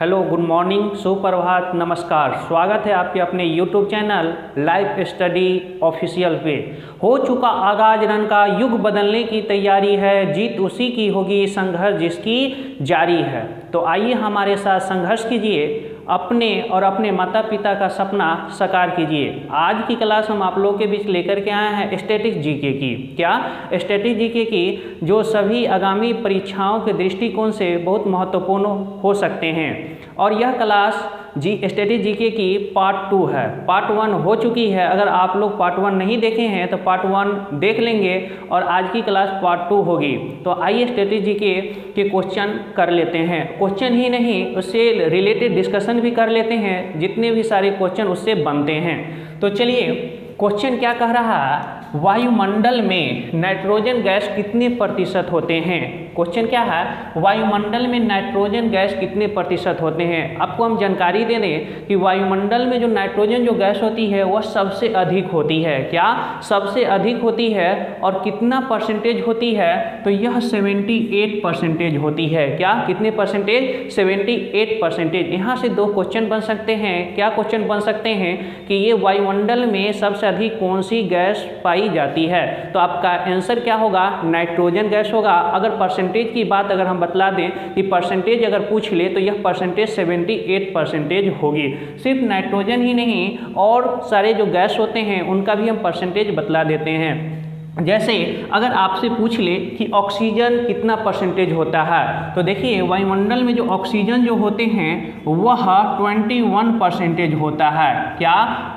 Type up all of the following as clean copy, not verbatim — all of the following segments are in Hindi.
हेलो, गुड मॉर्निंग, सुप्रभात, नमस्कार। स्वागत है आपके अपने YouTube channel life study official पे। हो चुका आगाज रन का, युग बदलने की तैयारी है, जीत उसी की होगी, संघर्ष जिसकी जारी है। तो आइए हमारे साथ संघर्ष कीजिए, अपने और अपने माता पिता का सपना साकार कीजिए। आज की क्लास हम आप लोगों के बीच लेकर के आए हैं स्टैटिक जीके की। क्या? स्टैटिक जीके की, जो सभी आगामी परीक्षाओं के दृष्टिकोण से बहुत महत्वपूर्ण हो सकते हैं। और यह क्लास स्टैटिक जीके की पार्ट 2 है। पार्ट 1 हो चुकी है। अगर आप लोग पार्ट 1 नहीं देखे हैं तो पार्ट 1 देख लेंगे और आज की क्लास पार्ट 2 होगी। तो आइए स्टैटिक जीके के क्वेश्चन कर लेते हैं। क्वेश्चन ही नहीं, उससे रिलेटेड डिस्कशन भी कर लेते हैं, जितने भी सारे क्वेश्चन उससे बनते हैं। तो चलिए, क्वेश्चन क्या कह रहा है, वायुमंडल में नाइट्रोजन गैस कितने प्रतिशत होते हैं। क्वेश्चन क्या है, वायुमंडल में नाइट्रोजन गैस कितने प्रतिशत होते हैं। आपको हम जानकारी दे दें कि वायुमंडल में जो नाइट्रोजन जो गैस होती है वह सबसे अधिक होती है। क्या? सबसे अधिक होती है। और कितना परसेंटेज होती है, तो यह 78% होती है। क्या? कितने परसेंटेज? 78%। यहाँ से दो क्वेश्चन बन सकते हैं। क्या क्वेश्चन बन सकते हैं कि ये वायुमंडल में सबसे अधिक कौन सी गैस पाई जाती है। तो आपका आंसर क्या होगा? नाइट्रोजन गैस होगा। अगर परसेंटेज की बात अगर हम बतला दें कि परसेंटेज अगर पूछ ले तो यह परसेंटेज 78% होगी। सिर्फ नाइट्रोजन ही नहीं, और सारे जो गैस होते हैं उनका भी हम परसेंटेज बतला देते हैं। जैसे अगर आपसे पूछ ले कि ऑक्सीजन कितना परसेंटेज होता है, तो देखिए वायुमंडल में जो ऑक्सीजन जो होते हैं वह 21% होता है। क्या?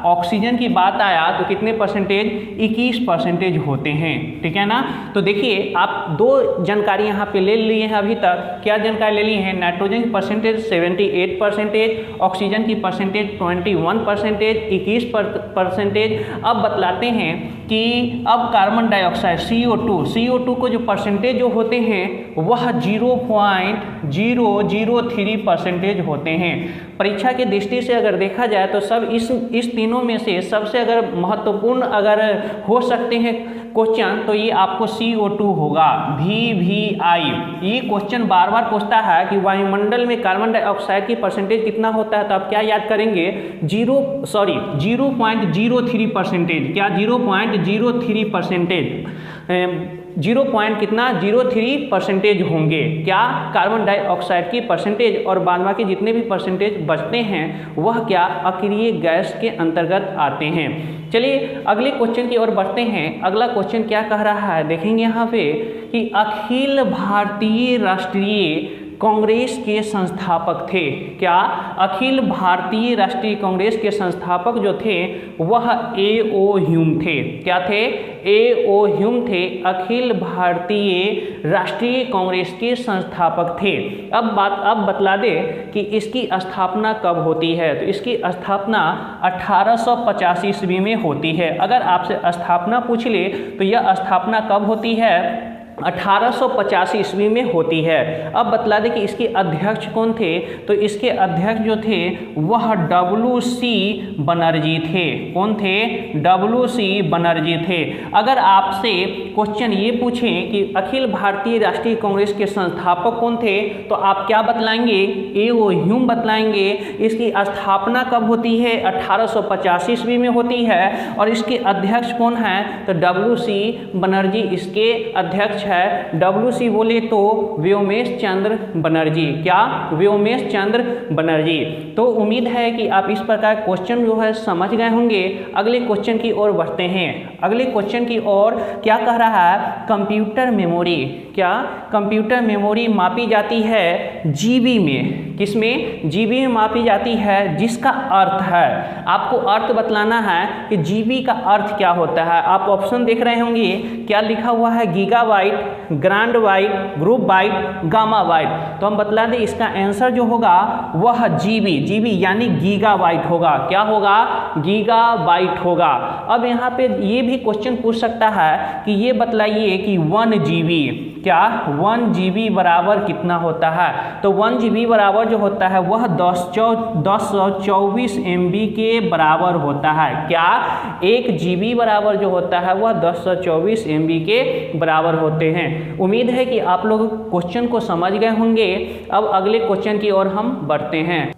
ऑक्सीजन की बात आया तो कितने परसेंटेज? 21% होते हैं। ठीक है ना। तो देखिए आप दो जानकारी यहाँ पे ले लिए हैं अभी तक। क्या जानकारी ले ली है? नाइट्रोजन की परसेंटेज 78%, ऑक्सीजन की परसेंटेज 21%, 21%। अब बतलाते हैं कि अब कार्बन डाइऑक्साइड CO2 को जो परसेंटेज जो होते हैं वह 0.003% होते हैं। परीक्षा की दृष्टि से अगर देखा जाए तो सब इस तीनों में से सबसे अगर महत्वपूर्ण अगर हो सकते हैं क्वेश्चन, तो ये आपको CO2 होगा। VVI ये क्वेश्चन बार बार पूछता है कि वायुमंडल में कार्बन डाइऑक्साइड की परसेंटेज कितना होता है, तो आप क्या याद करेंगे? 0.03%। क्या? 0.03% होंगे। क्या? कार्बन डाइऑक्साइड की परसेंटेज, और बाद बाकी जितने भी परसेंटेज बचते हैं वह क्या? अक्रिय गैस के अंतर्गत आते हैं। चलिए अगले क्वेश्चन की ओर बढ़ते हैं। अगला क्वेश्चन क्या कह रहा है, देखेंगे यहाँ पे कि अखिल भारतीय राष्ट्रीय कांग्रेस के संस्थापक थे। क्या? अखिल भारतीय राष्ट्रीय कांग्रेस के संस्थापक जो थे वह A.O. ह्यूम थे। क्या थे? A.O. ह्यूम थे। अखिल भारतीय राष्ट्रीय कांग्रेस के संस्थापक थे। अब बतला दे कि इसकी स्थापना कब होती है, तो इसकी स्थापना 1885 ईस्वी में होती है। अगर आपसे स्थापना पूछ ले तो यह स्थापना कब होती है? 1885 ईस्वी में होती है। अब बतला दें कि इसके अध्यक्ष कौन थे, तो इसके अध्यक्ष जो थे वह WC बनर्जी थे। कौन थे? WC बनर्जी थे। अगर आपसे क्वेश्चन ये पूछें कि अखिल भारतीय राष्ट्रीय कांग्रेस के संस्थापक कौन थे, तो आप क्या बतलाएंगे? A.O. ह्यूम बतलाएंगे। इसकी स्थापना कब होती है? 1885 ईस्वी में होती है। और इसके अध्यक्ष कौन है, तो WC बनर्जी इसके अध्यक्ष है। WC बोले तो व्योमेश चंद्र बनर्जी। क्या? व्योमेश चंद्र बनर्जी। तो उम्मीद है कि आप इस प्रकार क्वेश्चन जो है समझ गए होंगे। अगले क्वेश्चन की ओर बढ़ते हैं। अगले क्वेश्चन की ओर क्या कह रहा है, कंप्यूटर मेमोरी। क्या? कंप्यूटर मेमोरी मापी जाती है GB में। किसमें? GB में मापी जाती है, जिसका अर्थ है, आपको अर्थ बतलाना है कि GB का अर्थ क्या होता है। आप ऑप्शन देख रहे होंगे, क्या लिखा हुआ है? Gigabyte, grand byte, group byte, gamma byte. तो हम बतला दें इसका आंसर जो होगा वह GB यानी गीगाबाइट होगा। क्या होगा? गीगाबाइट होगा। अब यहाँ पे ये भी क्वेश्चन पूछ सकता है कि ये बतलाइए कि 1 GB क्या 1 GB बराबर कितना होता है? तो 1 GB बराबर जो होता है वह 1024 MB के बराबर होता है। क्या 1 GB बराबर जो होता है वह 1024 MB के बराबर होते हैं। उम्मीद है कि आप लोग क्वेश्चन को समझ गए होंगे। अब अगले क्वेश्चन की ओर हम बढ़ते हैं।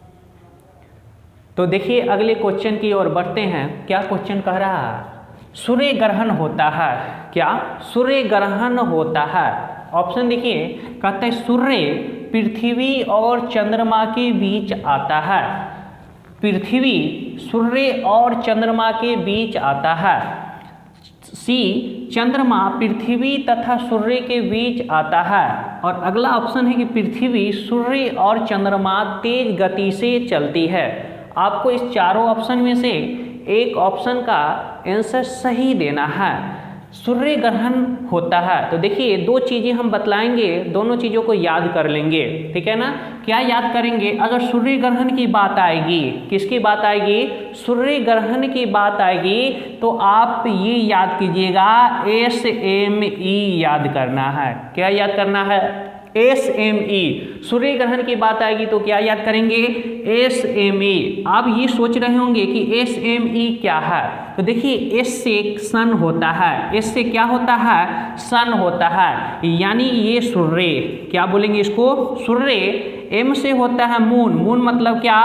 तो देखिए अगले क्वेश्चन की ओर बढ़ते हैं। क्या क्वेश्चन कह रहा है? सूर्य ग्रहण होता है। क्या सूर्य ग्रहण होता है? ऑप्शन देखिए, कहते हैं सूर्य पृथ्वी और चंद्रमा के बीच आता है। पृथ्वी सूर्य और चंद्रमा के बीच आता है। सी, चंद्रमा पृथ्वी तथा सूर्य के बीच आता है। और अगला ऑप्शन है कि पृथ्वी सूर्य और चंद्रमा तेज गति से चलती है। आपको इस चारों ऑप्शन में से एक ऑप्शन का आंसर सही देना है। सूर्य ग्रहण होता है। तो देखिए दो चीज़ें हम बतलाएंगे, दोनों चीज़ों को याद कर लेंगे, ठीक है ना। क्या याद करेंगे? अगर सूर्य ग्रहण की बात आएगी, किसकी बात आएगी? सूर्य ग्रहण की बात आएगी तो आप ये याद कीजिएगा, SME याद करना है। क्या याद करना है? SME। सूर्य ग्रहण की बात आएगी तो क्या याद करेंगे? SME। आप ये सोच रहे होंगे कि SME क्या है? तो देखिए S से सन होता है। S से क्या होता है? सन होता है, यानी ये सूर्य, क्या बोलेंगे इसको? सूर्य। M से होता है मून। मून मतलब क्या?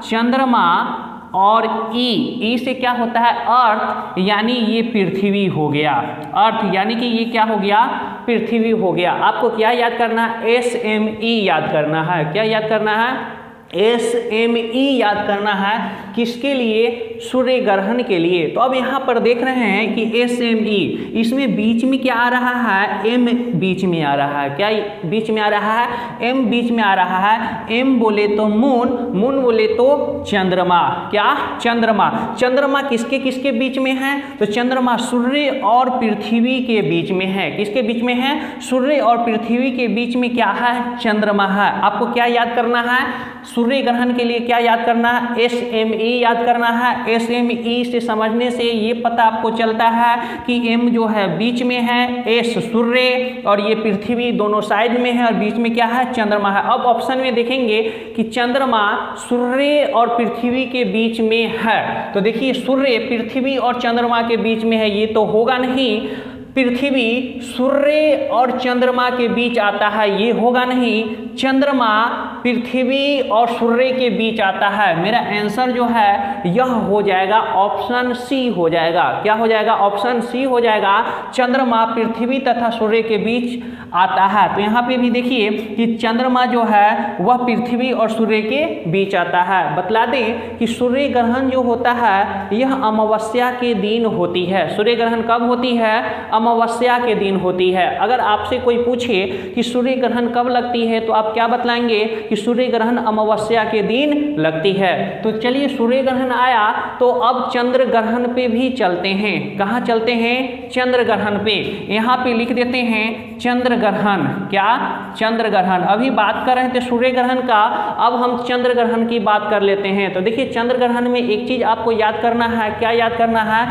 चंद्रमा। और ई से क्या होता है? अर्थ, यानी ये पृथ्वी हो गया। अर्थ यानी कि ये क्या हो गया? पृथ्वी हो गया। आपको क्या याद करना है? SME याद करना है। क्या याद करना है? SME याद करना है। किसके लिए? सूर्य ग्रहण के लिए। तो अब यहाँ पर देख रहे हैं कि SME, इसमें बीच में क्या आ रहा है? M बीच में आ रहा है। क्या बीच में आ रहा है? M बीच में आ रहा है। M बोले तो मून, मून बोले तो चंद्रमा। क्या? चंद्रमा। चंद्रमा किसके किसके बीच में है? तो चंद्रमा सूर्य और पृथ्वी के बीच में है। किसके बीच में है? सूर्य और पृथ्वी के बीच में क्या है? चंद्रमा है। आपको क्या याद करना है? सूर्य ग्रहण के लिए क्या याद करना है? SME याद करना है। SME से समझने से ये पता आपको चलता है कि M जो है बीच में है, S सूर्य और ये पृथ्वी दोनों साइड में है और बीच में क्या है? चंद्रमा है। अब ऑप्शन में देखेंगे कि चंद्रमा सूर्य और पृथ्वी के बीच में है। तो देखिए सूर्य पृथ्वी और चंद्रमा के बीच में है, ये तो होगा नहीं। पृथ्वी सूर्य और चंद्रमा के बीच आता है, ये होगा नहीं। चंद्रमा पृथ्वी और सूर्य के बीच आता है। मेरा आंसर जो है यह हो जाएगा ऑप्शन सी हो जाएगा। क्या हो जाएगा? ऑप्शन सी हो जाएगा। चंद्रमा पृथ्वी तथा सूर्य के बीच आता है। तो यहाँ पे भी देखिए कि चंद्रमा जो है वह पृथ्वी और सूर्य के बीच आता है। बतला दें कि सूर्य ग्रहण जो होता है यह अमावस्या के दिन होती है। सूर्य ग्रहण कब होती है? अमावस्या के दिन होती है। अगर आपसे कोई पूछे कि सूर्य ग्रहण कब लगती है तो आप क्या बतलाएंगे? कि सूर्य ग्रहण अमावस्या के दिन लगती है। तो चलिए सूर्य ग्रहण आया तो अब चंद्र ग्रहण पे भी चलते हैं। कहाँ चलते हैं? चंद्र ग्रहण पे। यहाँ पे लिख देते हैं चंद्र ग्रहण। क्या? चंद्र ग्रहण। अभी बात कर रहे थे सूर्य ग्रहण का, अब हम चंद्र ग्रहण की बात कर लेते हैं। तो देखिए चंद्र ग्रहण में एक चीज आपको याद करना है। क्या याद करना है?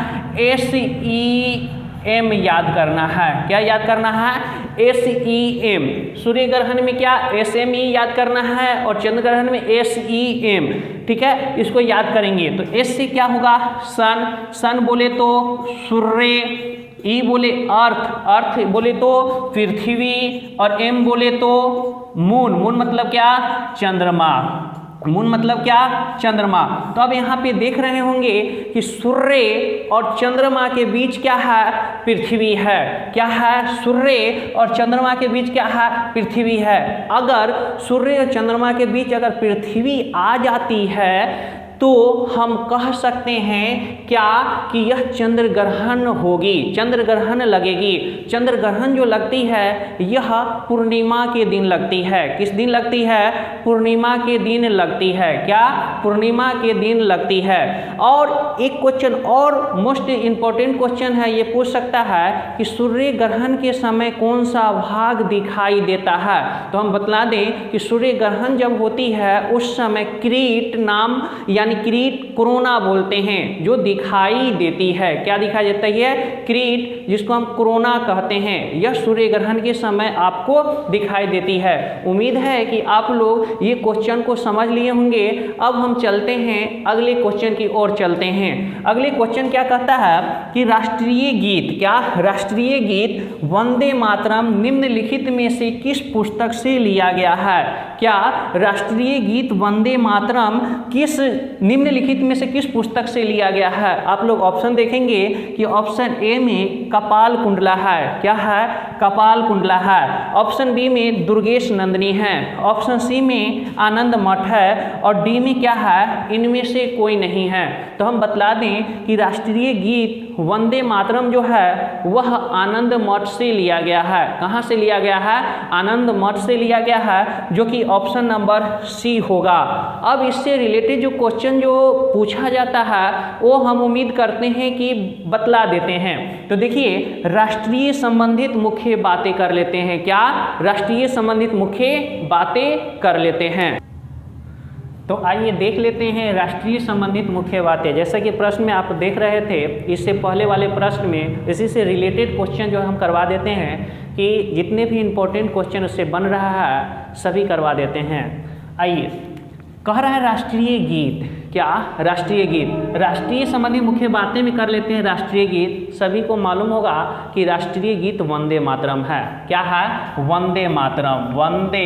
SEM याद करना है। क्या याद करना है? SEM। सूर्य ग्रहण में क्या? SME याद करना है और चंद्र ग्रहण में SEM। ठीक है, इसको याद करेंगे। तो S से क्या होगा? सन। सन बोले तो सूर्य, E बोले अर्थ, अर्थ बोले तो पृथ्वी और M बोले तो मून। मून मतलब क्या? चंद्रमा। मून मतलब क्या? चंद्रमा। तो अब यहाँ पे देख रहे होंगे कि सूर्य और चंद्रमा के बीच क्या है? पृथ्वी है। क्या है? सूर्य और चंद्रमा के बीच क्या है? पृथ्वी है। अगर सूर्य और चंद्रमा के बीच अगर पृथ्वी आ जाती है तो हम कह सकते हैं क्या? कि यह चंद्र ग्रहण होगी, चंद्र ग्रहण लगेगी। चंद्र ग्रहण जो लगती है यह पूर्णिमा के दिन लगती है। किस दिन लगती है? पूर्णिमा के दिन लगती है। क्या? पूर्णिमा के दिन लगती है। और एक क्वेश्चन और मोस्ट इम्पोर्टेंट क्वेश्चन है, ये पूछ सकता है कि सूर्य ग्रहण के समय कौन सा भाग दिखाई देता है? तो हम बतला दें कि सूर्य ग्रहण जब होती है उस समय क्रीट नाम यानी क्रीट कोरोना बोलते हैं, जो दिखाई देती है। क्या दिखाई देता है? क्रीट, जिसको हम कोरोना कहते हैं। यह सूर्य ग्रहण के समय आपको दिखाई देती है। उम्मीद है कि आप लोग ये क्वेश्चन को समझ लिए होंगे। अब हम चलते हैं अगले क्वेश्चन की ओर चलते हैं। अगले क्वेश्चन क्या कहता है कि राष्ट्रीय गीत, क्या राष्ट्रीय गीत वंदे मातरम निम्नलिखित में से किस पुस्तक से लिया गया है? क्या राष्ट्रीय गीत वंदे मातरम किस निम्नलिखित में से किस पुस्तक से लिया गया है? आप लोग ऑप्शन देखेंगे कि ऑप्शन ए में कपाल कुंडला है। क्या है? कपाल कुंडला है। ऑप्शन बी में दुर्गेश नंदिनी है। ऑप्शन सी में आनंद मठ है। और डी में क्या है? इनमें से कोई नहीं है। तो हम बतला दें कि राष्ट्रीय गीत वंदे मातरम जो है वह आनंद मठ से लिया गया है। कहाँ से लिया गया है? आनंद मठ से लिया गया है, जो कि ऑप्शन नंबर सी होगा। अब इससे रिलेटेड जो क्वेश्चन जो पूछा जाता है वो हम उम्मीद करते हैं कि बतला देते हैं। तो देखिए, राष्ट्रीय संबंधित मुख्य बातें कर लेते हैं। क्या? राष्ट्रीय संबंधित मुख्य बातें कर लेते हैं। तो आइए देख लेते हैं राष्ट्रीय संबंधित मुख्य बातें। जैसा कि प्रश्न में आप देख रहे थे, इससे पहले वाले प्रश्न में इसी से रिलेटेड क्वेश्चन जो हम करवा देते हैं कि जितने भी इम्पोर्टेंट क्वेश्चन उससे बन रहा है सभी करवा देते हैं। आइए, कह रहा है राष्ट्रीय गीत। क्या? राष्ट्रीय गीत। राष्ट्रीय संबंधी मुख्य बातें भी कर लेते हैं। राष्ट्रीय गीत सभी को मालूम होगा कि राष्ट्रीय गीत वंदे मातरम है। क्या है? वंदे मातरम। वंदे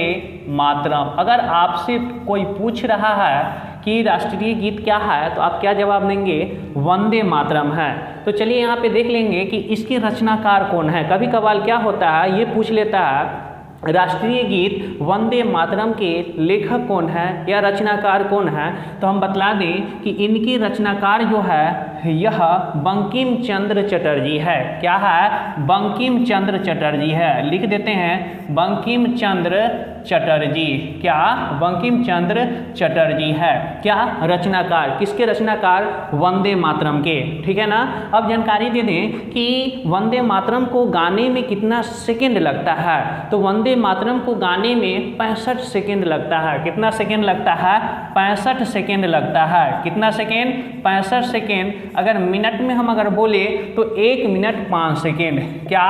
मातरम। अगर आपसे कोई पूछ रहा है कि राष्ट्रीय गीत क्या है तो आप क्या जवाब देंगे? वंदे मातरम है। तो चलिए यहाँ पे देख लेंगे कि इसके रचनाकार कौन है। कभी कभार क्या होता है, ये पूछ लेता है राष्ट्रीय गीत वंदे मातरम के लेखक कौन है या रचनाकार कौन है। तो हम बतला दें कि इनके रचनाकार जो है यह बंकिम चंद्र चटर्जी है। क्या है? बंकिम चंद्र चटर्जी है। लिख देते हैं बंकिम चंद्र चटर्जी। क्या? बंकिम चंद्र चटर्जी है। क्या? रचनाकार। किसके रचनाकार? वंदे मातरम के। ठीक है ना। अब जानकारी दे दें कि वंदे मातरम को गाने में कितना सेकंड लगता है। तो वंदे मातरम को गाने में 65 सेकंड लगता है। कितना सेकंड लगता है? 65 सेकंड लगता है। कितना सेकंड? 65 सेकंड। अगर मिनट में हम अगर बोले तो 1 मिनट 5 सेकंड। क्या?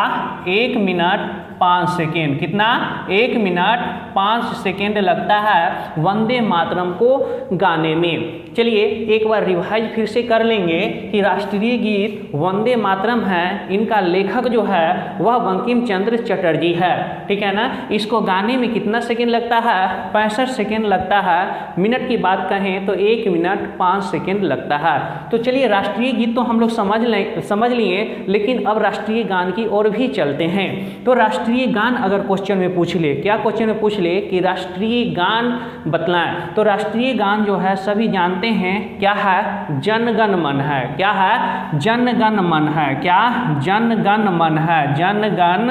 1 मिनट 5 सेकेंड। कितना? 1 मिनट 5 सेकेंड लगता है वंदे मातरम को गाने में। चलिए एक बार रिवाइज फिर से कर लेंगे कि राष्ट्रीय गीत वंदे मातरम है, इनका लेखक जो है वह बंकिम चंद्र चटर्जी है। ठीक है ना। इसको गाने में कितना सेकेंड लगता है? 65 सेकेंड लगता है। मिनट की बात कहें तो 1 मिनट 5 सेकेंड लगता है। तो चलिए राष्ट्रीय गीत तो हम लोग समझ लिए, लेकिन अब राष्ट्रीय गान की ओर भी चलते हैं। तो राष्ट्रीय गान अगर क्वेश्चन में पूछ ले, क्या क्वेश्चन में पूछ ले कि राष्ट्रीय गान बतलाएं, तो राष्ट्रीय गान जो है सभी जानते हैं क्या है? जन गण मन है। क्या है? जन गण मन है। क्या? जन गण मन है। जन गण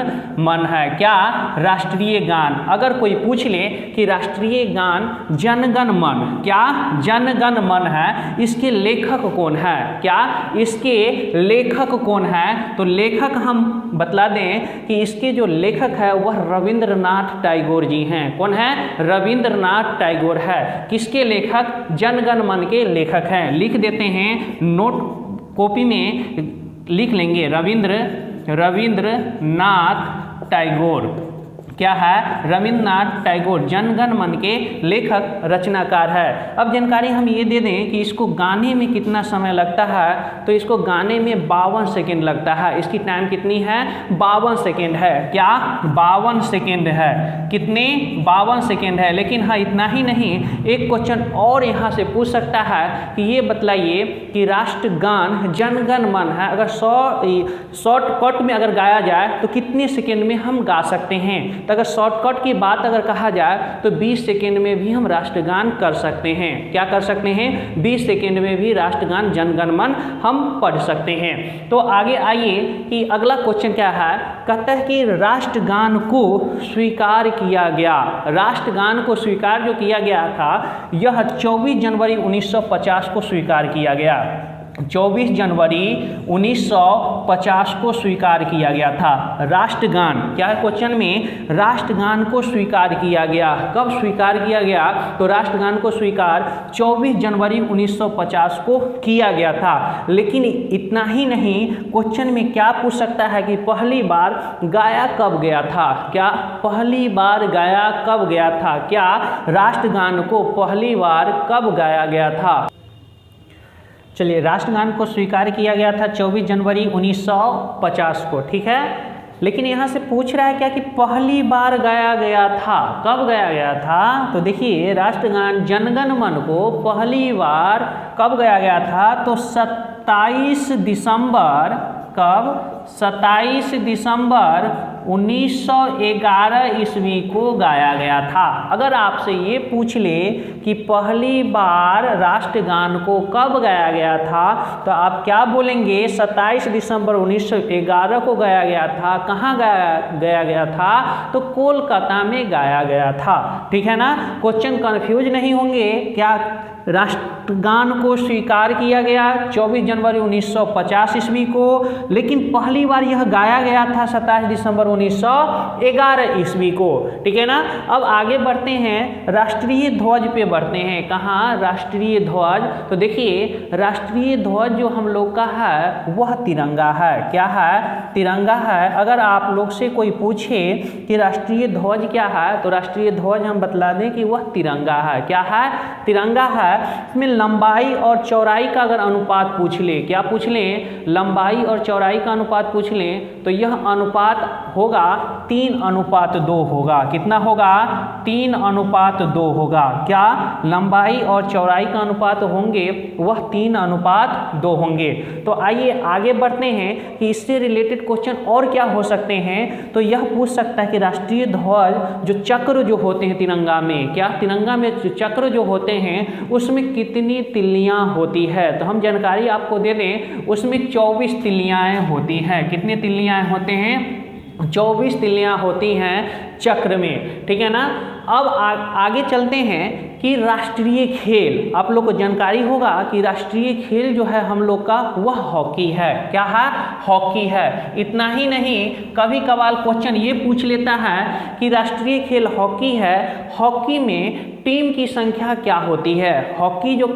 मन है। क्या? राष्ट्रीय गान। अगर कोई पूछ ले कि राष्ट्रीय गान जन गण मन, क्या जन गण मन है, इसके लेखक कौन है? क्या इसके लेखक कौन है? तो लेखक हम बतला दें कि इसके जो लेखक है वह रविंद्रनाथ टैगोर जी हैं। कौन है? रविंद्रनाथ टैगोर है। किसके लेखक? जन गण मन के लेखक हैं। लिख देते हैं, नोट कॉपी में लिख लेंगे रविंद्रनाथ टैगोर। क्या है? रविंद्रनाथ टैगोर जन गण मन के लेखक रचनाकार है। अब जानकारी हम ये दे दें कि इसको गाने में कितना समय लगता है। तो इसको गाने में 52 सेकेंड लगता है। इसकी टाइम कितनी है? 52 सेकेंड है। क्या? 52 सेकेंड है। कितने? 52 सेकेंड है। लेकिन हाँ इतना ही नहीं, एक क्वेश्चन और यहाँ से पूछ सकता है कि ये बतलाइए कि राष्ट्रगान जन गण मन है अगर शॉर्टकट में अगर गाया जाए तो कितने सेकेंड में हम गा सकते हैं। तो अगर शॉर्टकट की बात अगर कहा जाए तो 20 सेकेंड में भी हम राष्ट्रगान कर सकते हैं। क्या कर सकते हैं? 20 सेकेंड में भी राष्ट्रगान जन गण मन हम पढ़ सकते हैं। तो आगे आइए कि अगला क्वेश्चन क्या है। कहता है कि राष्ट्रगान को स्वीकार किया गया। राष्ट्रगान को स्वीकार जो किया गया था यह 24 जनवरी 1950 को स्वीकार किया गया। 24 जनवरी 1950 को स्वीकार किया गया था। राष्ट्रगान, क्या है क्वेश्चन में, राष्ट्रगान को स्वीकार किया गया। कब स्वीकार किया गया? तो राष्ट्रगान को स्वीकार 24 जनवरी 1950 को किया गया था। लेकिन इतना ही नहीं, क्वेश्चन में क्या पूछ सकता है कि पहली बार गाया कब गया था? क्या पहली बार गाया कब गया था? क्या राष्ट्रगान को पहली बार कब गाया गया था? चलिए, राष्ट्रगान को स्वीकार किया गया था 24 जनवरी 1950 को, ठीक है। लेकिन यहाँ से पूछ रहा है क्या कि पहली बार गाया गया था, कब गाया गया था? तो देखिए, राष्ट्रगान जनगण मन को पहली बार कब गाया गया था? तो 27 दिसंबर, कब? 27 दिसंबर 1911 ईस्वी को गाया गया था। अगर आपसे ये पूछ ले कि पहली बार राष्ट्रगान को कब गाया गया था, तो आप क्या बोलेंगे? 27 दिसंबर 1911 को गाया गया था। कहाँ गाया गया था? तो कोलकाता में गाया गया था, ठीक है ना। क्वेश्चन कंफ्यूज नहीं होंगे। क्या राष्ट्रगान को स्वीकार किया गया 24 जनवरी 1950 ईस्वी को, लेकिन पहली बार यह गाया गया था 27 दिसंबर 1911 ईस्वी को, ठीक है ना। अब आगे बढ़ते हैं, राष्ट्रीय ध्वज पे बढ़ते हैं। कहाँ? राष्ट्रीय ध्वज। तो देखिए, राष्ट्रीय ध्वज जो हम लोग का है वह तिरंगा है। क्या है? तिरंगा है। अगर आप लोग से कोई पूछे कि राष्ट्रीय ध्वज क्या है, तो राष्ट्रीय ध्वज हम बतला दें कि वह तिरंगा है। क्या है? तिरंगा है। इसमें लंबाई और चौड़ाई का अगर अनुपात पूछ ले, क्या पूछ लें? लंबाई और चौड़ाई का अनुपात पूछ लें, तो यह अनुपात होगा 3:2 होगा। कितना होगा? 3:2 होगा। क्या? लंबाई और चौड़ाई का अनुपात होंगे वह 3:2 होंगे। तो आइए आगे बढ़ते हैं कि इससे रिलेटेड क्वेश्चन और क्या हो सकते हैं। तो यह पूछ सकता है कि राष्ट्रीय ध्वज जो चक्र जो होते हैं तिरंगा में, क्या तिरंगा में जो चक्र जो होते हैं उसमें कितनी तिल्लियां होती है? तो हम जानकारी आपको दे दें, उसमें 24 तिल्लियाँ होती हैं। कितनी तिल्लियाँ होते हैं? 24 तिल्लियाँ होती हैं चक्र में, ठीक है ना। अब आगे चलते हैं कि राष्ट्रीय खेल, आप लोग को जानकारी होगा कि राष्ट्रीय खेल जो है हम लोग का वह हॉकी है। क्या है? हॉकी है। इतना ही नहीं, कभी कभार क्वेश्चन ये पूछ लेता है कि राष्ट्रीय खेल हॉकी है, हॉकी में टीम की संख्या क्या होती है? हॉकी जो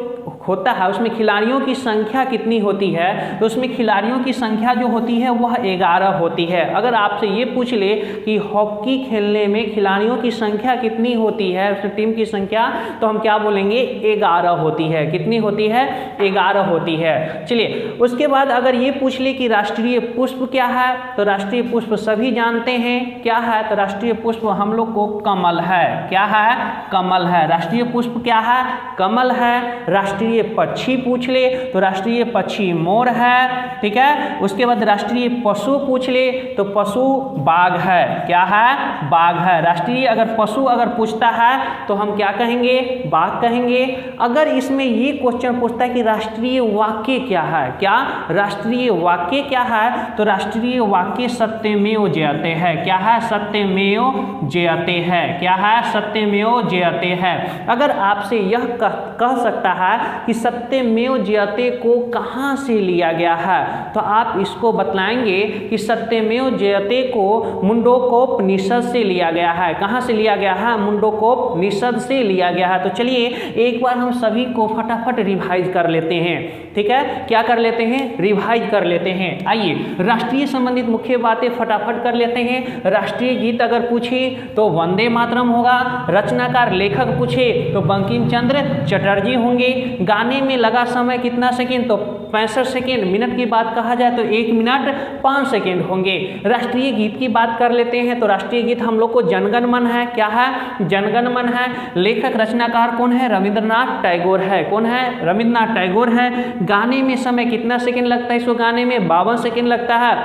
होता है उसमें खिलाड़ियों की संख्या कितनी होती है? तो उसमें खिलाड़ियों की संख्या जो होती है वह 11 होती है। अगर आपसे ये पूछ ले कि हॉकी खेलने में खिलाड़ियों की संख्या कितनी होती है, उसमें टीम की संख्या, तो हम क्या बोलेंगे? 11 होती है। कितनी होती है? 11 होती है। चलिए, उसके बाद अगर ये पूछ ले कि राष्ट्रीय पुष्प क्या है, तो राष्ट्रीय पुष्प सभी जानते हैं क्या है। तो राष्ट्रीय पुष्प हम लोग को कमल है। क्या है? कमल है। राष्ट्रीय पुष्प क्या है? कमल है। राष्ट्रीय पक्षी पूछ ले तो राष्ट्रीय पक्षी मोर है, ठीक है। उसके बाद राष्ट्रीय पशु पूछ ले तो पशु बाघ है। क्या है? बाघ है। राष्ट्रीय अगर पशु अगर पूछता है तो हम क्या कहेंगे? बाघ कहेंगे। अगर इसमें ये क्वेश्चन पूछता है कि राष्ट्रीय वाक्य क्या है, क्या राष्ट्रीय वाक्य क्या है, तो राष्ट्रीय वाक्य सत्यमेव जयते है। क्या है? सत्यमेव जयते है। क्या है? सत्यमेव जयते है। अगर आपसे यह कह सकता है कि सत्यमेव जयते को कहाँ से लिया गया है, तो आप इसको बतलाएंगे कि सत्यमेव जयते को मुंडकोपनिषद से लिया गया है। कहाँ से लिया गया है? मुंडकोपनिषद से लिया गया है। तो चलिए एक बार हम सभी को फटाफट रिवाइज कर लेते हैं, ठीक है। क्या कर लेते हैं? रिवाइज कर लेते हैं। आइए, राष्ट्रीय संबंधित मुख्य बातें फटाफट कर लेते हैं। राष्ट्रीय गीत अगर पूछे तो वंदे मातरम होगा। रचनाकार लेखक पूछे तो बंकिम चंद्र चटर्जी होंगे। गाने में लगा समय कितना सेकेंड? तो 65 सेकेंड। मिनट की बात कहा जाए तो 1 मिनट 5 सेकेंड होंगे। राष्ट्रीय गीत की बात कर लेते हैं तो राष्ट्रीय गीत हम लोग को जनगण मन है। क्या है? जनगण मन है। लेखक रचनाकार कौन है? रविंद्रनाथ टैगोर है। कौन है? रविंद्रनाथ टैगोर है। गाने में समय कितना सेकेंड लगता है? इसको गाने में 52 सेकेंड लगता है।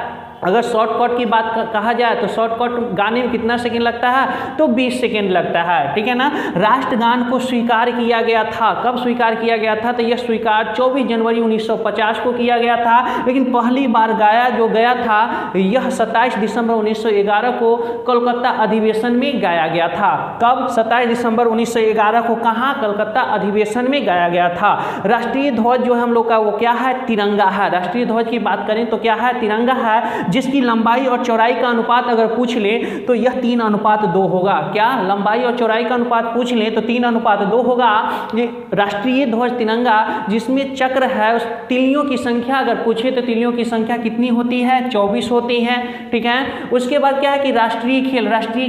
अगर शॉर्टकट की बात कहा जाए तो शॉर्टकट गाने में कितना सेकंड लगता है, तो 20 सेकंड लगता है, ठीक है ना। राष्ट्रगान को स्वीकार किया गया था, कब स्वीकार किया गया था, तो यह स्वीकार 24 जनवरी 1950 को किया गया था, लेकिन पहली बार गाया जो गया था यह 27 दिसंबर 1911 को कोलकाता अधिवेशन में गाया गया था। कब? 27 दिसंबर 1911 को कहाँ? कलकत्ता अधिवेशन में गाया गया था। राष्ट्रीय ध्वज जो हम लोग का वो क्या है? तिरंगा है। राष्ट्रीय ध्वज की बात करें तो क्या है? तिरंगा है, जिसकी लंबाई और चौड़ाई का अनुपात अगर पूछ लें तो यह 3:2 होगा। क्या? लंबाई और चौड़ाई का अनुपात पूछ लें तो 3:2 होगा। ये राष्ट्रीय ध्वज तिरंगा जिसमें चक्र है, उस तिलियों की संख्या अगर पूछे तो तिलियों की संख्या कितनी होती है? 24 होती है, ठीक है। उसके बाद क्या है कि राष्ट्रीय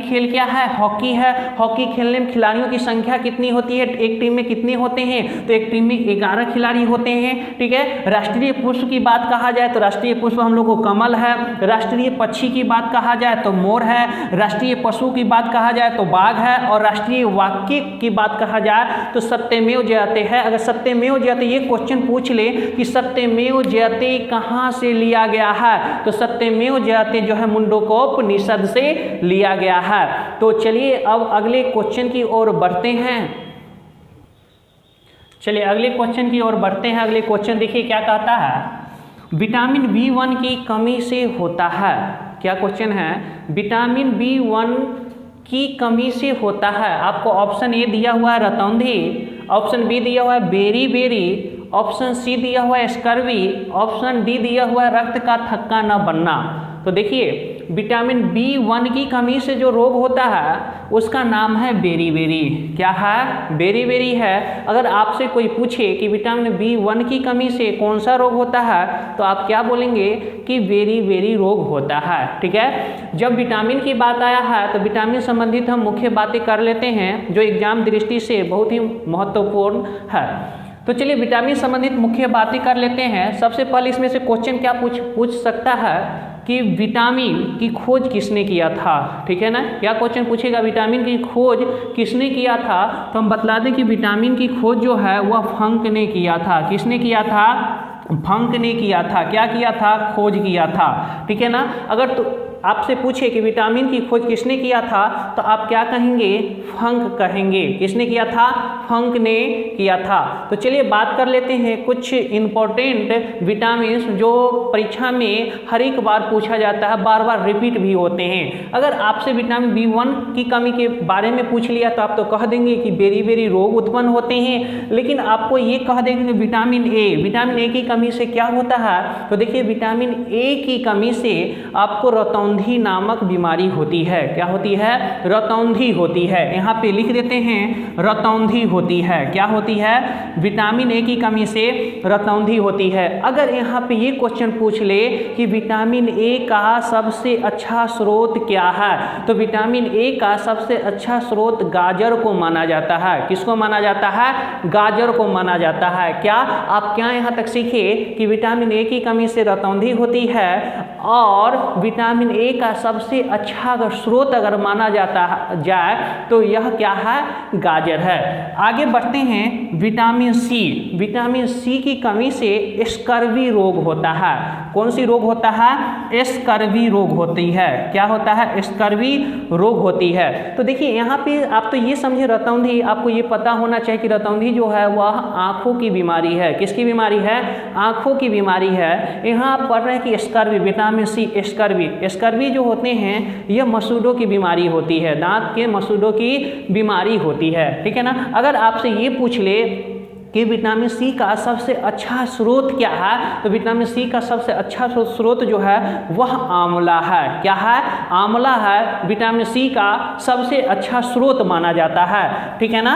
खेल क्या है? हॉकी है। हॉकी खेलने में खिलाड़ियों की संख्या कितनी होती है? एक टीम में कितने होते हैं? तो एक टीम में 11 खिलाड़ी होते हैं, ठीक है। राष्ट्रीय पुष्प की बात कहा जाए तो राष्ट्रीय पुष्प हम लोग को कमल है। राष्ट्रीय पक्षी की बात कहा जाए तो मोर है। राष्ट्रीय पशु की बात कहा जाए तो बाघ है। और राष्ट्रीय वाक्य की बात कहा जाए तो सत्यमेव जयते है। अगर सत्यमेव जयते ये क्वेश्चन पूछ ले कि सत्यमेव जयते कहाँ से लिया गया है, तो सत्यमेव जयते जो है मुंडकोपनिषद से लिया गया है। तो चलिए अब अगले क्वेश्चन की ओर बढ़ते हैं। चलिए अगले क्वेश्चन की ओर बढ़ते हैं। अगले क्वेश्चन देखिए क्या कहता है, विटामिन B1 की कमी से होता है। क्या क्वेश्चन है? विटामिन B1 की कमी से होता है। आपको ऑप्शन ए दिया हुआ है रतौंधी, ऑप्शन बी दिया हुआ है बेरी बेरी, ऑप्शन सी दिया हुआ है स्कर्वी, ऑप्शन डी दिया हुआ है रक्त का थक्का न बनना। तो देखिए विटामिन B1 की कमी से जो रोग होता है उसका नाम है बेरी बेरी। क्या है? बेरी बेरी है। अगर आपसे कोई पूछे कि विटामिन B1 की कमी से कौन सा रोग होता है तो आप क्या बोलेंगे कि बेरी बेरी रोग होता है, ठीक है। जब विटामिन की बात आया है तो विटामिन संबंधित हम मुख्य बातें कर लेते हैं जो एग्जाम दृष्टि से बहुत ही महत्वपूर्ण है। तो चलिए विटामिन संबंधित मुख्य बातें कर लेते हैं। सबसे पहले इसमें से क्वेश्चन क्या पूछ सकता है कि विटामिन की खोज किसने किया था, ठीक है ना। क्या क्वेश्चन पूछेगा? विटामिन की खोज किसने किया था, तो हम बतला दें कि विटामिन की खोज जो है वह फंक ने किया था। किसने किया था? फंक ने किया था। क्या किया था? खोज किया था, ठीक है ना। अगर तो आपसे पूछे कि विटामिन की खोज किसने किया था तो आप क्या कहेंगे? फंक कहेंगे। किसने किया था? फंक ने किया था। तो चलिए बात कर लेते हैं कुछ इम्पोर्टेंट विटामिन जो परीक्षा में हर एक बार पूछा जाता है, बार बार रिपीट भी होते हैं। अगर आपसे विटामिन B1 की कमी के बारे में पूछ लिया तो आप तो कह देंगे कि बेरी बेरी रोग उत्पन्न होते हैं, लेकिन आपको ये कह देंगे कि विटामिन ए की कमी से क्या होता है, तो देखिए विटामिन ए की कमी से आपको रतौंधी नामक बीमारी होती है। क्या होती है? रतौंधी होती है। यहाँ पे लिख देते हैं रतौंधी होती है। क्या होती है? विटामिन ए की कमी से रतौंधी होती है। अगर यहाँ पे ये क्वेश्चन पूछ ले कि विटामिन ए का सबसे अच्छा स्रोत क्या है, तो विटामिन ए का सबसे अच्छा स्रोत गाजर को माना जाता है। किसको माना जाता है? गाजर को माना जाता है। क्या आप क्या यहाँ तक सीखे कि विटामिन ए की कमी से रतौंधी होती है और विटामिन ए का सबसे अच्छा अगर स्रोत अगर माना जाए तो यह क्या है? गाजर है। आगे बढ़ते हैं। विटामिन सी की कमी से स्कर्वी रोग होता है। कौन सी रोग होता है? स्कर्वी रोग होती है। क्या होता है? स्कर्वी रोग होती है। तो देखिए यहाँ पे आप तो ये समझे रतौंधी, आपको ये पता होना चाहिए कि रतौंधी जो है वह आँखों की बीमारी है। किसकी बीमारी है? आँखों की बीमारी है। यहाँ आप पढ़ रहे हैं कि स्कर्वी, विटामिन सी स्कर्वी जो होते हैं यह मसूड़ों की बीमारी होती है, दांत के मसूड़ों की बीमारी होती है, ठीक है ना। अगर आपसे ये पूछ ले कि विटामिन सी का सबसे अच्छा स्रोत क्या है, तो विटामिन सी का सबसे अच्छा स्रोत जो है वह आंवला है। क्या है? आंवला है विटामिन सी का सबसे अच्छा स्रोत माना जाता है, ठीक है ना।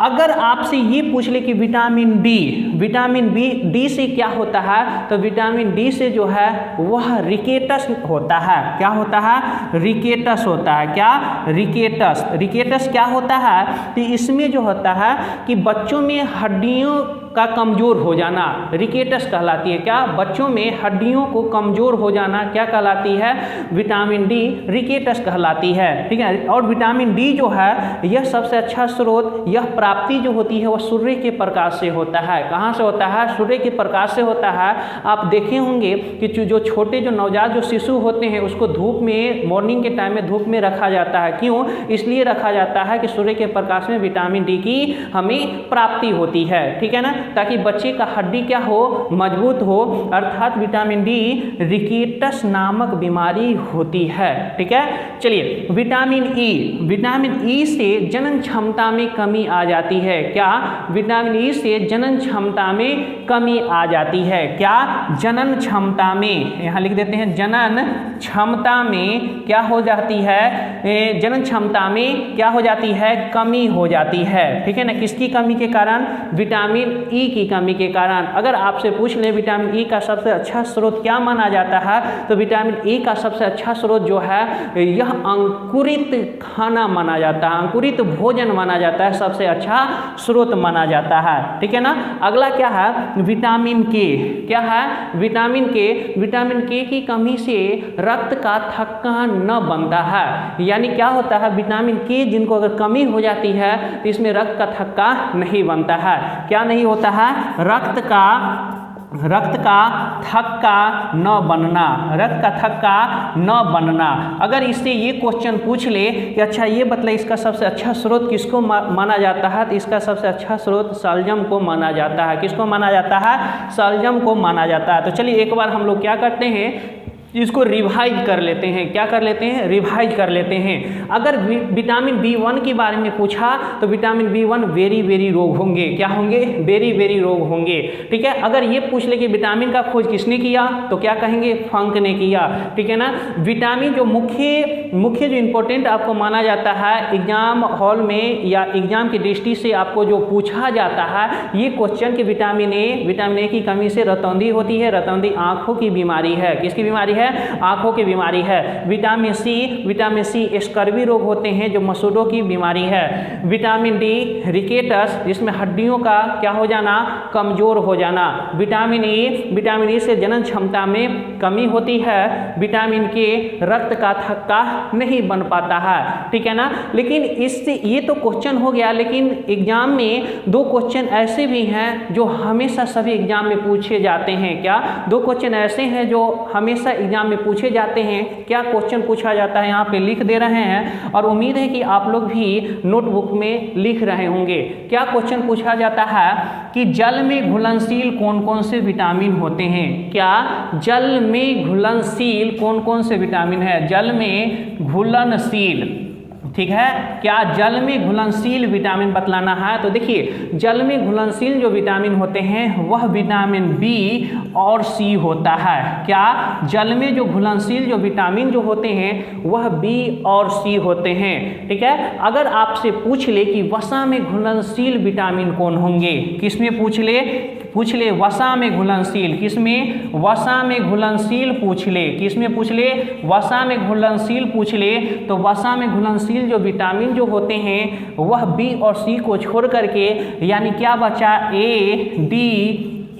अगर आपसे ये पूछ ले कि विटामिन डी से क्या होता है, तो विटामिन डी से जो है वह रिकेटस होता है। क्या होता है? रिकेटस होता है। क्या? रिकेटस क्या होता है? तो इसमें जो होता है कि बच्चों में हड्डियों का कमज़ोर हो जाना रिकेटस कहलाती है। क्या? बच्चों में हड्डियों को कमज़ोर हो जाना क्या कहलाती है? विटामिन डी रिकेटस कहलाती है। ठीक है, और विटामिन डी जो है यह सबसे अच्छा स्रोत, यह प्राप्ति जो होती है वह सूर्य के प्रकाश से होता है। कहाँ से होता है? सूर्य के प्रकाश से होता है। आप देखे होंगे कि जो छोटे जो नवजात जो शिशु होते हैं उसको धूप में, मॉर्निंग के टाइम में धूप में रखा जाता है। क्यों? इसलिए रखा जाता है कि सूर्य के प्रकाश में विटामिन डी की हमें प्राप्ति होती है। ठीक है ना, ताकि बच्चे का हड्डी क्या हो? मजबूत हो, अर्थात विटामिन डी रिकेटस नामक बीमारी होती है। ठीक है, चलिए विटामिन ई से जनन क्षमता में कमी आ जाती है। क्या? विटामिन ई से जनन क्षमता में कमी आ जाती है। क्या? जनन क्षमता में, यहाँ लिख देते हैं जनन क्षमता में क्या हो जाती है? जनन क्षमता में क्या हो जाती है? कमी हो जाती है। ठीक है ना, किसकी कमी के कारण? विटामिन ई की कमी के कारण। अगर आपसे पूछ ले विटामिन ई का सबसे अच्छा स्रोत क्या माना जाता है, तो विटामिन ई का सबसे अच्छा स्रोत जो है यह अंकुरित खाना माना जाता है, अंकुरित भोजन माना जाता है, सबसे अच्छा स्रोत माना जाता है। ठीक है ना, अगला क्या है? विटामिन के। क्या है? विटामिन के की कमी से रक्त का थक्का न बनता है। यानी क्या होता है? विटामिन के जिनको अगर कमी हो जाती है तो इसमें रक्त का थक्का नहीं बनता है। क्या नहीं होता है? रक्त का थक्का न बनना, रक्त का थक्का न बनना। अगर इससे ये क्वेश्चन पूछ ले कि अच्छा ये बतलाइए इसका सबसे अच्छा स्रोत किसको माना जाता है, तो इसका सबसे अच्छा स्रोत शलजम को माना जाता है। किसको माना जाता है? शलजम को माना जाता है। तो चलिए एक बार हम लोग क्या करते हैं, इसको रिवाइज कर लेते हैं। क्या कर लेते हैं? रिवाइज कर लेते हैं। अगर विटामिन बी1 के बारे में पूछा तो विटामिन बी1 वेरी रोग होंगे। क्या होंगे? वेरी रोग होंगे। ठीक है, अगर ये पूछ ले कि विटामिन का खोज किसने किया तो क्या कहेंगे? फंक ने किया। ठीक है ना, विटामिन जो मुख्य जो इंपॉर्टेंट आपको माना जाता है एग्जाम हॉल में या एग्जाम की दृष्टि से आपको जो पूछा जाता है ये क्वेश्चन कि विटामिन ए की कमी से रतौंधी होती है। रतौंधी आंखों की बीमारी है। किसकी बीमारी है? आंखों की बीमारी है। विटामिन सी स्कर्वी रोग होते हैं जो मसूड़ों की बीमारी है। विटामिन डी रिकेटस जिसमें हड्डियों का क्या हो जाना? कमजोर हो जाना। विटामिन ई से जनन क्षमता में कमी होती है। विटामिन के रक्त का थक्का नहीं बन पाता है। ठीक है ना, लेकिन इससे ये तो क्वेश्चन हो गया, लेकिन एग्जाम में दो क्वेश्चन ऐसे भी हैं जो हमेशा सभी एग्जाम में पूछे जाते हैं। क्या? दो क्वेश्चन ऐसे हैं जो हमेशा एग्जाम में पूछे जाते हैं। क्या क्वेश्चन पूछा जाता है यहाँ पे लिख दे रहे हैं और उम्मीद है कि आप लोग भी नोटबुक में लिख रहे होंगे। क्या क्वेश्चन पूछा जाता है कि जल में घुलनशील कौन कौन से विटामिन होते हैं? क्या? जल में घुलनशील कौन कौन से विटामिन है? जल में घुलनशील, ठीक है, क्या जल में घुलनशील विटामिन बतलाना है। तो देखिए जल में घुलनशील जो विटामिन होते हैं वह विटामिन बी और सी होता है। क्या? जल में जो घुलनशील जो विटामिन जो होते हैं वह बी और सी होते हैं। ठीक है, अगर आपसे पूछ ले कि वसा में घुलनशील विटामिन कौन होंगे, किसमें पूछ ले वसा में घुलनशील, किसमें? वसा में घुलनशील पूछ ले। किसमें पूछ ले? वसा में घुलनशील पूछ ले। तो वसा में घुलनशील जो विटामिन जो होते हैं वह बी और सी को छोड़ करके, यानी क्या बचा? ए, डी,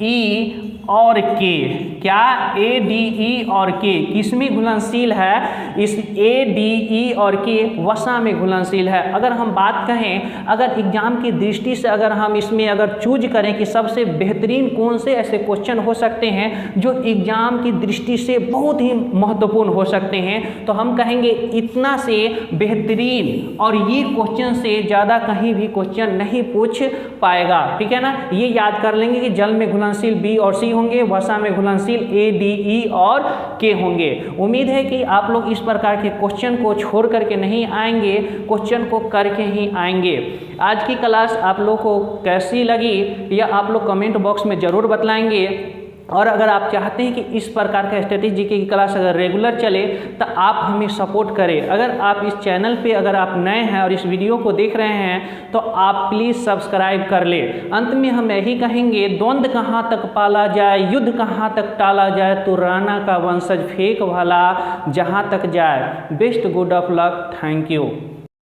ई और के। क्या? ए, डी, ई और के किसमें घुलनशील है? इस ए, डी, ई और के वसा में घुलनशील है। अगर हम बात कहें, अगर एग्जाम की दृष्टि से अगर हम इसमें अगर चूज करें कि सबसे बेहतरीन कौन से ऐसे क्वेश्चन हो सकते हैं जो एग्जाम की दृष्टि से बहुत ही महत्वपूर्ण हो सकते हैं, तो हम कहेंगे इतना से बेहतरीन और ये क्वेश्चन से ज़्यादा कहीं भी क्वेश्चन नहीं पूछ पाएगा। ठीक है ना, ये याद कर लेंगे कि जल में घुलनशील बी और सी होंगे, वसा में घुलनशील ए, डी, ई और के होंगे। उम्मीद है कि आप लोग इस प्रकार के क्वेश्चन को छोड़ करके नहीं आएंगे, क्वेश्चन को करके ही आएंगे। आज की क्लास आप लोग को कैसी लगी यह आप लोग कमेंट बॉक्स में ज़रूर बतलाएंगे। और अगर आप चाहते हैं कि इस प्रकार का स्टैटिस्टिक्स जीके की क्लास अगर रेगुलर चले तो आप हमें सपोर्ट करें। अगर आप इस चैनल पे अगर आप नए हैं और इस वीडियो को देख रहे हैं तो आप प्लीज़ सब्सक्राइब कर ले। अंत में हम यही कहेंगे, द्वंद्व कहाँ तक पाला जाए, युद्ध कहाँ तक टाला जाए, तो राणा का वंशज फेंक भला जहाँ तक जाए। Best, good of luck, thank you.